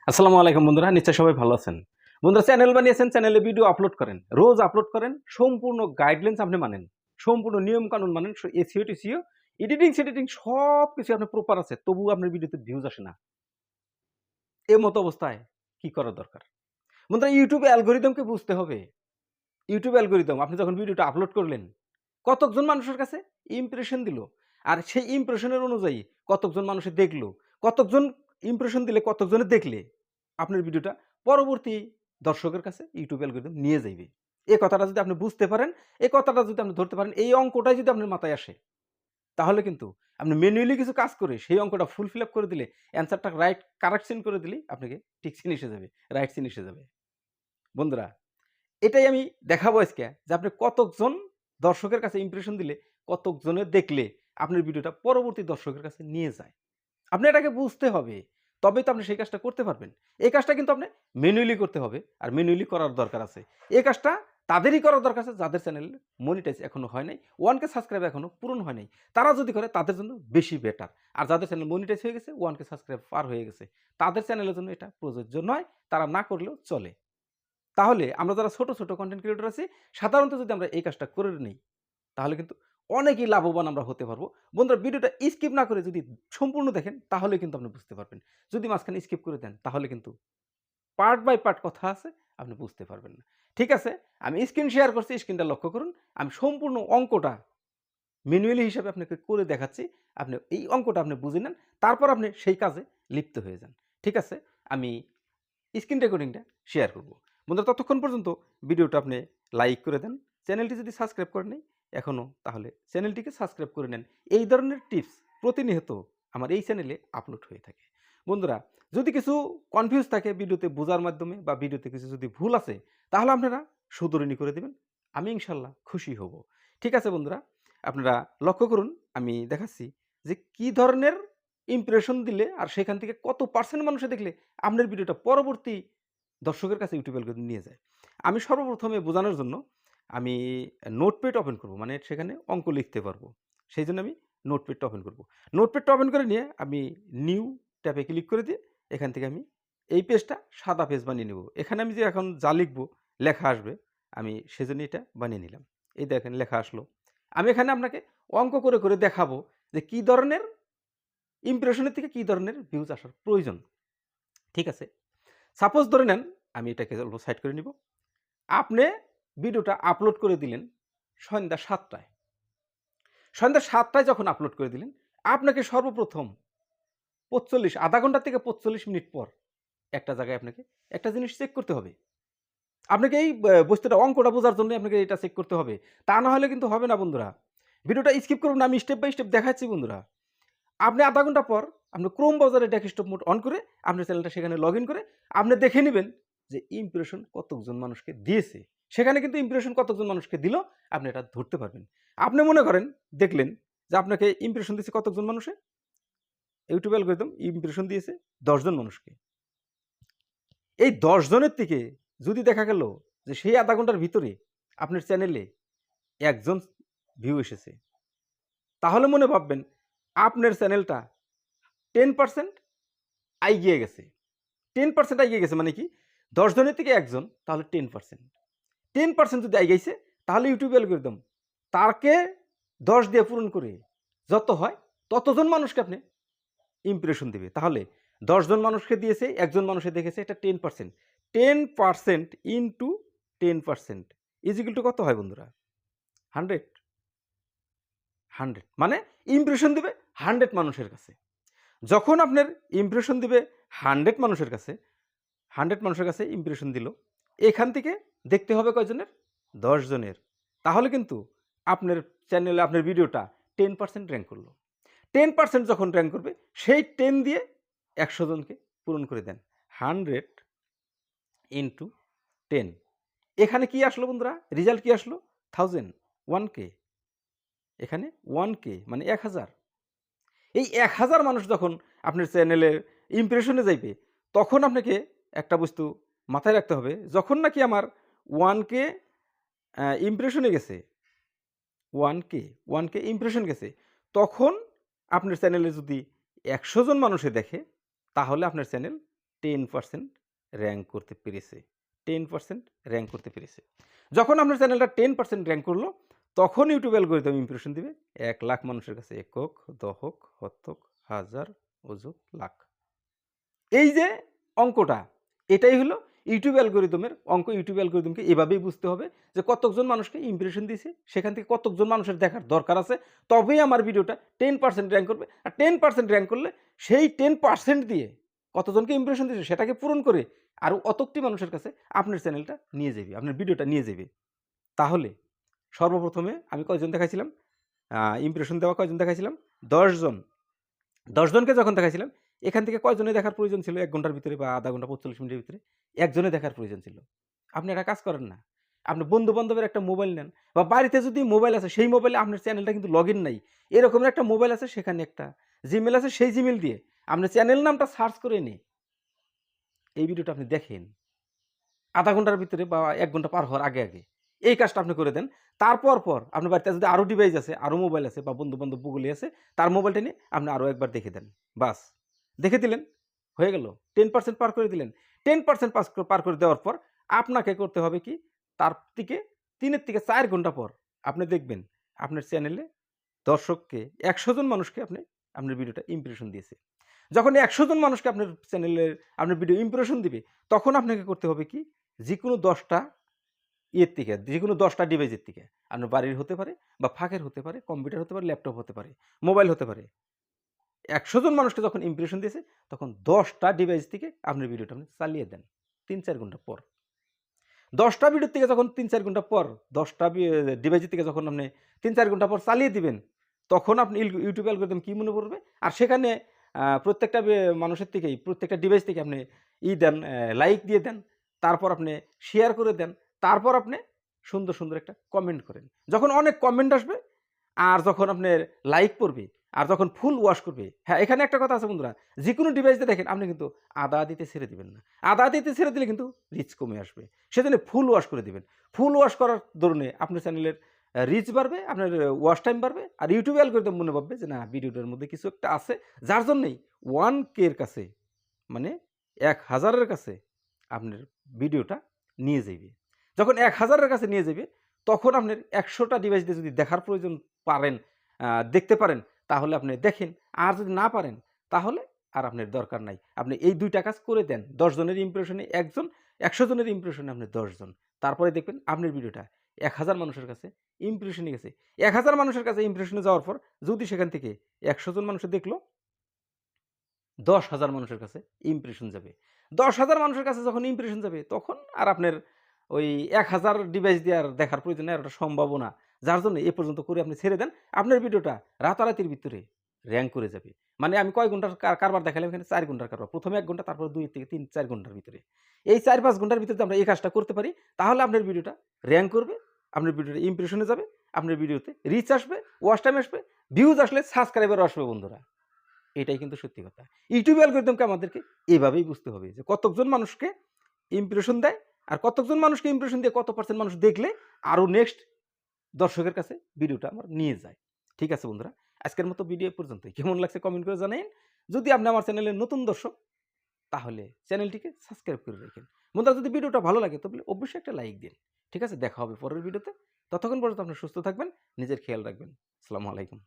আসসালামু আলাইকুম বন্ধুরা, নিশ্চয় সবাই ভালো আছেন। বন্ধুরা, চ্যানেল বানিয়েছেন, চ্যানেলে ভিডিও আপলোড করেন, রোজ আপলোড করেন, সম্পূর্ণ গাইডলাইন্স আপনি মানেন, সম্পূর্ণ নিয়ম কানুন মানেন, এসইও টিসিও এডিটিং সেডিটিং সব কিছু আপনার প্রপার আছে, তবুও আপনার ভিডিওতে ভিউজ আসে না। এর মতো অবস্থায় কি করা দরকার? বন্ধুরা, ইউটিউব অ্যালগরিদমকে বুঝতে হবে। ইউটিউব অ্যালগরিদম আপনি যখন ভিডিওটা আপলোড করলেন, কতকজন মানুষের কাছে ইমপ্রেশন দিল, আর সেই ইমপ্রেশনের অনুযায়ী কতকজন মানুষে দেখলো, কতকজন ইমপ্রেশন দিলে কতকজনে দেখলে আপনার ভিডিওটা পরবর্তী দর্শকের কাছে ইউটিউব অ্যালগরিদম নিয়ে যাইবে। এই কথাটা যদি আপনি বুঝতে পারেন, এই কথাটা যদি আপনি ধরতে পারেন, এই অঙ্কটাই যদি আপনার মাথায় আসে, তাহলে কিন্তু আপনি ম্যানুয়ালি কিছু কাজ করে সেই অঙ্কটা ফিল আপ করে দিলে, অ্যান্সারটা রাইট কারেকশন করে দিলেই আপনাকে ঠিক চিন এসে যাবে, রাইট চিন এসে যাবে। বন্ধুরা, এটাই আমি দেখাবো আজকে যে আপনি কতকজন দর্শকের কাছে ইমপ্রেশন দিলে, কতকজনে দেখলে আপনার ভিডিওটা পরবর্তী দর্শকের কাছে নিয়ে যায়। আপনি এটাকে বুঝতে হবে। তবেই তো আপনি সেই কাজটা করতে পারবেন। এই কাজটা কিন্তু আপনি ম্যানুয়ালি করতে হবে। আর ম্যানুয়ালি করার দরকার আছে। এই কাজটা তাদেরই করার দরকার আছে যাদের চ্যানেল মনিটাইজ এখনো হয় নাই। 1K সাবস্ক্রাইব এখনো পূরণ হয় নাই। তারা যদি করে তাদের জন্য বেশি বেটার। আর যাদের চ্যানেল মনিটাইজ হয়ে গেছে, 1K সাবস্ক্রাইব পার হয়ে গেছে, তাদের চ্যানেলের জন্য এটা প্রযোজ্য নয়। তারা না করলেও চলে। তাহলে আমরা যারা ছোট কনটেন্ট ক্রিয়েটর আছি, সাধারণত যদি আমরা এই কাজটা করে নেই, তাহলে কিন্তু অনেকই লাভবান আমরা হতে পারবো। বন্ধুরা, ভিডিওটা স্কিপ না করে যদি সম্পূর্ণ দেখেন, তাহলে কিন্তু আপনি বুঝতে পারবেন। যদি মাঝখানে স্কিপ করে দেন, তাহলে কিন্তু পার্ট বাই পার্ট কথা আছে, আপনি বুঝতে পারবেন না। ঠিক আছে? আমি স্ক্রিন শেয়ার করছি, স্ক্রিনটা লক্ষ্য করুন। আমি সম্পূর্ণ অঙ্কটা ম্যানুয়ালি হিসাবে আপনাকে করে দেখাচ্ছি। আপনি এই অঙ্কটা আপনি বুঝে নেন। তারপর আপনি সেই কাজে লিপ্ত হয়ে যান। ঠিক আছে? আমি স্ক্রিন রেকর্ডিংটা শেয়ার করব। বন্ধুরা, ততক্ষণ পর্যন্ত ভিডিওটা আপনি লাইক করে দেন। চ্যানেলটি যদি সাবস্ক্রাইব করেন নাই এখনও, তাহলে চ্যানেলটিকে সাবস্ক্রাইব করে নেন। এই ধরনের টিপস প্রতিনিয়ত আমার এই চ্যানেলে আপলোড হয়ে থাকে। বন্ধুরা, যদি কিছু কনফিউজ থাকে ভিডিওতে বোঝার মাধ্যমে বা ভিডিওতে কিছু যদি ভুল আছে, তাহলে আপনারা শুধরানি করে দেবেন। আমি ইনশাল্লাহ খুশি হব। ঠিক আছে বন্ধুরা, আপনারা লক্ষ্য করুন, আমি দেখাচ্ছি যে কি ধরনের ইমপ্রেশন দিলে আর সেখান থেকে কত পার্সেন্ট মানুষে দেখলে আপনার ভিডিওটা পরবর্তী দর্শকের কাছে ইউটিউব অ্যালগরিদম নিয়ে যায়। আমি সর্বপ্রথমে বোঝানোর জন্য আমি নোটপ্যাড ওপেন করব। মানে সেখানে অঙ্ক লিখতে পারবো। সেইজন্য আমি নোটপ্যাডটা ওপেন করব। নোটপ্যাডটা ওপেন করে নিয়ে আমি নিউ ট্যাবে ক্লিক করে দিয়ে এখান থেকে আমি এই পেজটা সাদা পেজ বানিয়ে নেব। এখানে আমি যে এখন যা লিখব, লেখা আসবে, আমি সেজন্য এটা বানিয়ে নিলাম। এই দেখেন লেখা আসলো। আমি এখানে আপনাকে অঙ্ক করে দেখাবো যে কি ধরনের ইমপ্রেশনের থেকে কি ধরনের ভিউজ আসার প্রয়োজন। ঠিক আছে? সাপোজ ধরে নেন, আমি এটাকে সাইড করে নিব। আপনি ভিডিওটা আপলোড করে দিলেন সন্ধ্যা ৭টায়। সন্ধ্যা ৭টায় যখন আপলোড করে দিলেন, আপনাকে সর্বপ্রথম ৪৫ আধা ঘন্টা থেকে ৪৫ মিনিট পর একটা জায়গায় আপনাকে একটা জিনিস চেক করতে হবে। আপনাকে এই বস্তুটা অঙ্কটা বোঝার জন্যই আপনাকে এটা চেক করতে হবে। তা না হলে কিন্তু হবে না বন্ধুরা। ভিডিওটা স্কিপ করুন না, আমি স্টেপ বাই স্টেপ দেখাচ্ছি বন্ধুরা। আপনি আধা ঘন্টা পর আপনি ক্রোম ব্রাউজারে ডেস্কটপ মোড অন করে আপনার চ্যানেলটা সেখানে লগইন করে আপনি দেখে নিবেন যে ইমপ্রেশন কতজন মানুষকে দিয়েছে। সেখানে কিন্তু ইমপ্রেশন কতজন মানুষকে দিল আপনি এটা ধরতে পারবেন। আপনি মনে করেন দেখলেন যে আপনাকে ইমপ্রেশন দিয়েছে কতজন মানুষে? ইউটিউব অ্যালগরিদম ইমপ্রেশন দিয়েছে ১০ জন মানুষকে। এই ১০ জনের থেকে যদি দেখা গেল যে সেই আধা ঘন্টার ভিতরে আপনার চ্যানেলে ১ জন ভিউ এসেছে, তাহলে মনে ভাববেন আপনার চ্যানেলটা 10% এগিয়ে গেছে। 10% এগিয়ে গেছে মানে কি? ১০ জনের থেকে ১ জন, তাহলে 10%। 10% যদি এগিয়েছে, তাহলে ইউটিউব অ্যালগরিদম তাকে ১০ দিয়ে পূরণ করে যত হয় ততজন মানুষকে আপনি ইমপ্রেশন দিবে। তাহলে ১০ জন মানুষকে দিয়েছে, ১ জন মানুষে দেখেছে, এটা 10%। 10% ইনটু 10% ইজ ইকুয়াল টু কত হয় বন্ধুরা? 100। 100 মানে ইমপ্রেশন দিবে 100 মানুষের কাছে। যখন আপনার ইমপ্রেশন দিবে 100 মানুষের কাছে, 100 মানুষের কাছে ইমপ্রেশন দিল, এখান থেকে দেখতে হবে কয়জনের? ১০ জনের। তাহলে কিন্তু আপনার চ্যানেলে আপনার ভিডিওটা 10% র‍্যাংক করলো। 10% যখন র‍্যাংক করবে, সেই 10 দিয়ে ১০০ জনকে পূরণ করে দেন। 100 ইনটু 10। এখানে কি আসলো বন্ধুরা? রেজাল্ট কি আসলো? 1000, 1K। এখানে 1K মানে ১০০০। এই ১০০০ মানুষ যখন আপনার চ্যানেলের ইমপ্রেশনে যাইবে, তখন আপনাকে একটা বস্তু মাথায় রাখতে হবে, যখন নাকি আমার 1K ইমপ্রেশনে গেছে, 1K 1K ইমপ্রেশন গেছে, তখন আপনার চ্যানেলে যদি ১০০ জন মানুষে দেখে, তাহলে আপনার চ্যানেল 10% র্যাঙ্ক করতে পেরেছে। 10% র্যাঙ্ক করতে পেরেছে। যখন আপনার চ্যানেলটা 10% র্যাঙ্ক করলো, তখন ইউটিউব অ্যালগরিদম ইমপ্রেশন দিবে ১,০০,০০০ মানুষের কাছে। একক, দহক, হতক, হাজার, অযুত, লাখ। এই যে অঙ্কটা, এটাই হলো ইউটিউব অ্যালগরিদমের অঙ্ক। ইউটিউব অ্যালগরিদমকে এভাবেই বুঝতে হবে যে কতজন মানুষকে ইমপ্রেশন দিছে, সেখান থেকে কতজন মানুষের দেখার দরকার আছে, তবেই আমার ভিডিওটা 10% র্যাঙ্ক করবে। আর 10% র্যাঙ্ক করলে সেই 10% দিয়ে কতজনকে ইমপ্রেশন দিছে সেটাকে পূরণ করে আরও অতকটি মানুষের কাছে আপনার চ্যানেলটা নিয়ে যাবে, আপনার ভিডিওটা নিয়ে যাবে। তাহলে সর্বপ্রথমে আমি কয়জন দেখাইছিলাম? ইমপ্রেশন দেওয়া কয়জন দেখাইছিলাম? ১০ জন। ১০ জনকে যখন দেখাইছিলাম, এখান থেকে কয়জনের দেখার প্রয়োজন ছিল ১ ঘন্টার ভিতরে বা আধা ঘন্টা ৪৫ মিনিটের ভিতরে? একজনের দেখার প্রয়োজন ছিল। আপনি একটা কাজ করেন না। আপনি বন্ধু-বান্ধবের একটা মোবাইল নেন বা বাড়িতে যদি মোবাইল আছে সেই মোবাইলে আপনার চ্যানেলটা কিন্তু লগইন নাই। এরকমের একটা মোবাইল আছে, সেখানে একটা জিমেইল আছে, সেই জিমেইল দিয়ে আপনার চ্যানেল নামটা সার্চ করে এনে এই ভিডিওটা আপনি দেখেন। আধা ঘন্টার ভিতরে বা ১ ঘন্টা পার হওয়ার আগে। এই কাজটা আপনি করে দেন। তারপর আপনার বাড়িতে যদি আরও ডিভাইস আছে, আরও মোবাইল আছে বা বন্ধু-বান্ধব গুগলি আছে, তার মোবাইলটা নিয়ে আপনি আরও একবার দেখে দেন। বাস! দেখে দিলেন, হয়ে গেল। 10% পার করে দিলেন। 10% পার করে দেওয়ার পর আপনাকে করতে হবে কি? তার থেকে ৩ এর থেকে ৪ ঘন্টা পর আপনি দেখবেন আপনার চ্যানেলে দর্শককে ১০০ জন মানুষকে আপনার ভিডিওটা ইমপ্রেশন দিয়েছে। যখন ১০০ জন মানুষকে আপনার চ্যানেলের আপনার ভিডিও ইমপ্রেশন দিবে, তখন আপনাকে করতে হবে কি? যেকোনো ১০ টা ইয়ের থেকে, যেকোনো ১০ টা ডিভাইসের থেকে। আপনার বাড়ির হতে পারে বা ফাঁকের হতে পারে, কম্পিউটার হতে পারে, ল্যাপটপ হতে পারে, মোবাইল হতে পারে। ১০০ জন মানুষকে যখন ইমপ্রেশন দিয়েছে, তখন ১০ টা ডিভাইস থেকে আপনার ভিডিওটা আপনি চালিয়ে দেন ৩-৪ ঘন্টা পর। ১০ টা ভিডিওর থেকে যখন ৩-৪ ঘন্টা পর ১০ টা ডিভাইসের থেকে যখন আপনি ৩-৪ ঘন্টা পর চালিয়ে দিবেন, তখন আপনি ইউটিউব অ্যালগরিদম কি মনে করবে? আর সেখানে প্রত্যেকটা মানুষের থেকেই, প্রত্যেকটা ডিভাইস থেকে আপনি দেন, লাইক দিয়ে দেন। তারপর আপনি শেয়ার করে দেন। তারপর আপনি সুন্দর একটা কমেন্ট করেন। যখন অনেক কমেন্ট আসবে আর যখন আপনার লাইক পড়বে আর যখন ফুল ওয়াশ করবে, হ্যাঁ, এখানে একটা কথা আছে বন্ধুরা, যেকোনো ডিভাইস দিয়ে দেখেন আপনি কিন্তু আদা দিতে ছেড়ে দিবেন না। আদা দিতে ছেড়ে দিলে কিন্তু রিচ কমে আসবে। সেজন্য ফুল ওয়াশ করে দিবেন। ফুল ওয়াশ করার দরুনে আপনার চ্যানেলের রিচ বাড়বে, আপনার ওয়াচ টাইম বাড়বে। আর ইউটিউব অ্যালগরিদম মনে ভাববে যে না, ভিডিওটার মধ্যে কিছু একটা আছে, যার জন্যই 1K এর কাছে, মানে ১,০০০ এর কাছে আপনার ভিডিওটা নিয়ে যাইবে। যখন ১,০০০ এর কাছে নিয়ে যাবে, তখন আপনার ১০০ টা ডিভাইস দিয়ে যদি দেখার প্রয়োজন পারেন, দেখতে পারেন, তাহলে আপনি দেখেন। আর যদি না পারেন, তাহলে আর আপনার দরকার নাই। আপনি এই ২ টা কাজ করে দেন। ১০ জনের ইমপ্রেশনে ১ জন, ১০০ জনের ইমপ্রেশনে আপনি ১০ জন। তারপরে দেখবেন আপনার ভিডিওটা ১,০০০ মানুষের কাছে ইমপ্রেশনে গেছে। ১,০০০ মানুষের কাছে ইমপ্রেশনে যাওয়ার পর যদি সেখান থেকে ১০০ জন মানুষে দেখলো, ১০,০০০ মানুষের কাছে ইমপ্রেশন যাবে। ১০,০০০ মানুষের কাছে যখন ইমপ্রেশন যাবে, তখন আর আপনার ওই ১,০০০ ডিভাইস দিয়ে আর দেখার প্রয়োজন নেই, আর ওটা সম্ভবও না। যার জন্য এ পর্যন্ত করে আপনি ছেড়ে দেন। আপনার ভিডিওটা রাতারাতির ভিতরে র‍্যাংক করে যাবে। মানে আমি কয় ঘন্টার কারবার দেখালাম এখানে? ৪ ঘন্টার কারবার। ১ম এ ১ ঘন্টা, তারপর ২ থেকে ৩-৪ ঘন্টার ভিতরে। এই ৪-৫ ঘন্টার ভিতরে যদি আমরা এই কাজটা করতে পারি, তাহলে আপনার ভিডিওটা র‍্যাংক করবে, আপনার ভিডিওটা ইমপ্রেশনে যাবে, আপনার ভিডিওতে রিচ আসবে, ওয়াচ টাইম আসবে, ভিউজ আসলে সাবস্ক্রাইবার আসবে বন্ধুরা। এটাই কিন্তু সত্যি কথা। ইউটিউব অ্যালগরিদমকে আমাদেরকে এভাবেই বুঝতে হবে যে কতজন মানুষকে ইমপ্রেশন দেয়, আর কতজন মানুষকে ইমপ্রেশন দিয়ে কত পার্সেন্ট মানুষ দেখলে আরো নেক্সট দর্শকের কাছে ভিডিওটা আমার নিয়ে যায়। ঠিক আছে বন্ধুরা? আজকের মতো ভিডিও এ পর্যন্তই। কেমন লাগছে কমেন্ট করে জানাইন। যদি আপনি আমার চ্যানেলের নতুন দর্শক, তাহলে চ্যানেলটিকে সাবস্ক্রাইব করে রাখেন। বন্ধুরা, যদি ভিডিওটা ভালো লাগে তবে অবশ্যই একটা লাইক দিন। ঠিক আছে? দেখা হবে পরের ভিডিওতে। ততক্ষণ পর্যন্ত আপনি সুস্থ থাকবেন, নিজের খেয়াল রাখবেন। আসসালামু আলাইকুম।